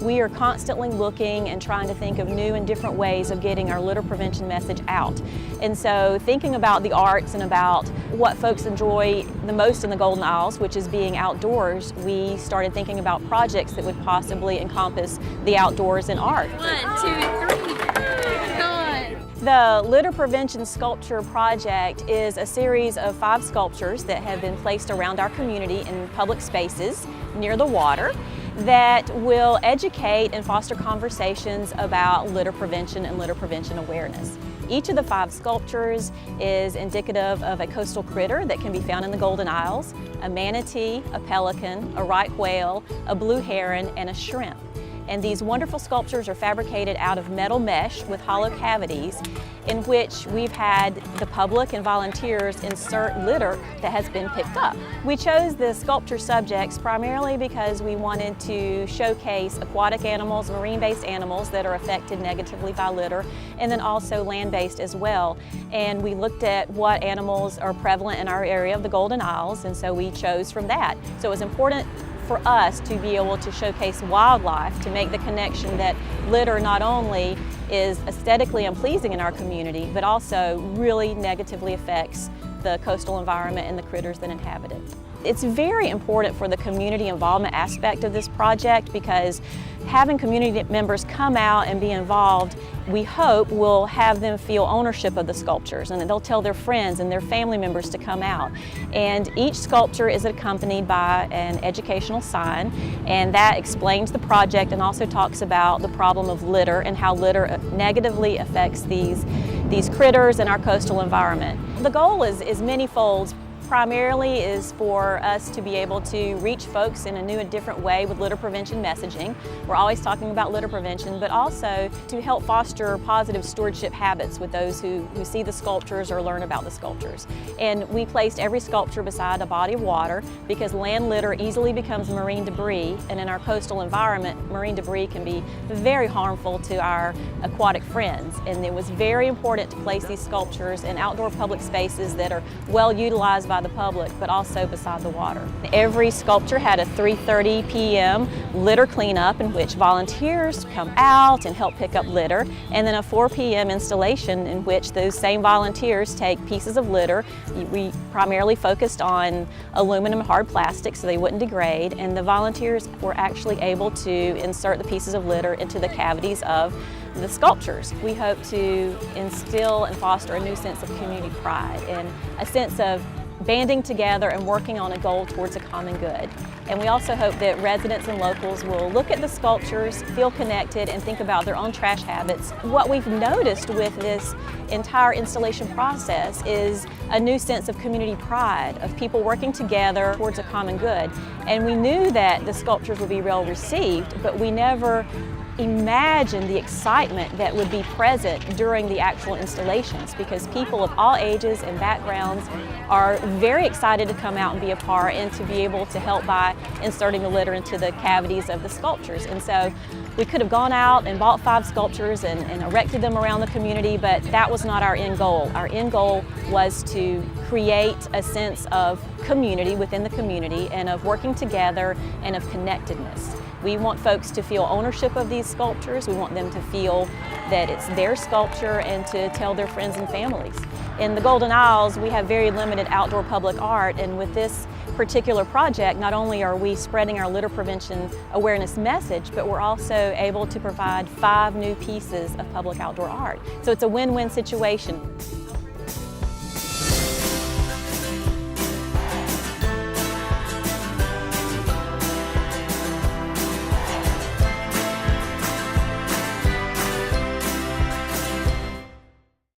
We are constantly looking and trying to think of new and different ways of getting our litter prevention message out. And so thinking about the arts and about what folks enjoy the most in the Golden Isles, which is being outdoors, we started thinking about projects that would possibly encompass the outdoors and art. 1, 2, 3, gone. The Litter Prevention Sculpture Project is a series of 5 sculptures that have been placed around our community in public spaces near the water that will educate and foster conversations about litter prevention and litter prevention awareness. Each of the 5 sculptures is indicative of a coastal critter that can be found in the Golden Isles: a manatee, a pelican, a right whale, a blue heron, and a shrimp. And these wonderful sculptures are fabricated out of metal mesh with hollow cavities in which we've had the public and volunteers insert litter that has been picked up. We chose the sculpture subjects primarily because we wanted to showcase aquatic animals, marine-based animals that are affected negatively by litter, and then also land-based as well. And we looked at what animals are prevalent in our area of the Golden Isles, and so we chose from that. So it was important for us to be able to showcase wildlife, to make the connection that litter not only is aesthetically unpleasing in our community, but also really negatively affects the coastal environment and the critters that inhabit it. It's very important for the community involvement aspect of this project because having community members come out and be involved, we hope will have them feel ownership of the sculptures, and that they'll tell their friends and their family members to come out. And each sculpture is accompanied by an educational sign, and that explains the project and also talks about the problem of litter and how litter negatively affects these critters in our coastal environment. The goal is many-fold. Primarily is for us to be able to reach folks in a new and different way with litter prevention messaging. We're always talking about litter prevention, but also to help foster positive stewardship habits with those who see the sculptures or learn about the sculptures. And we placed every sculpture beside a body of water because land litter easily becomes marine debris, and in our coastal environment, marine debris can be very harmful to our aquatic friends. And it was very important to place these sculptures in outdoor public spaces that are well utilized by the public, but also beside the water. Every sculpture had a 3:30 p.m. litter cleanup in which volunteers come out and help pick up litter, and then a 4 p.m. installation in which those same volunteers take pieces of litter. We primarily focused on aluminum and hard plastic so they wouldn't degrade, and the volunteers were actually able to insert the pieces of litter into the cavities of the sculptures. We hope to instill and foster a new sense of community pride and a sense of banding together and working on a goal towards a common good. And we also hope that residents and locals will look at the sculptures, feel connected, and think about their own trash habits. What we've noticed with this entire installation process is a new sense of community pride, of people working together towards a common good. And we knew that the sculptures would be well received, but we never imagine the excitement that would be present during the actual installations, because people of all ages and backgrounds are very excited to come out and be a part and to be able to help by inserting the litter into the cavities of the sculptures. And so we could have gone out and bought 5 sculptures and erected them around the community, but that was not our end goal. Our end goal was to create a sense of community within the community and of working together and of connectedness. We want folks to feel ownership of these sculptures. We want them to feel that it's their sculpture and to tell their friends and families. In the Golden Isles, we have very limited outdoor public art, and with this particular project, not only are we spreading our litter prevention awareness message, but we're also able to provide 5 new pieces of public outdoor art. So it's a win-win situation.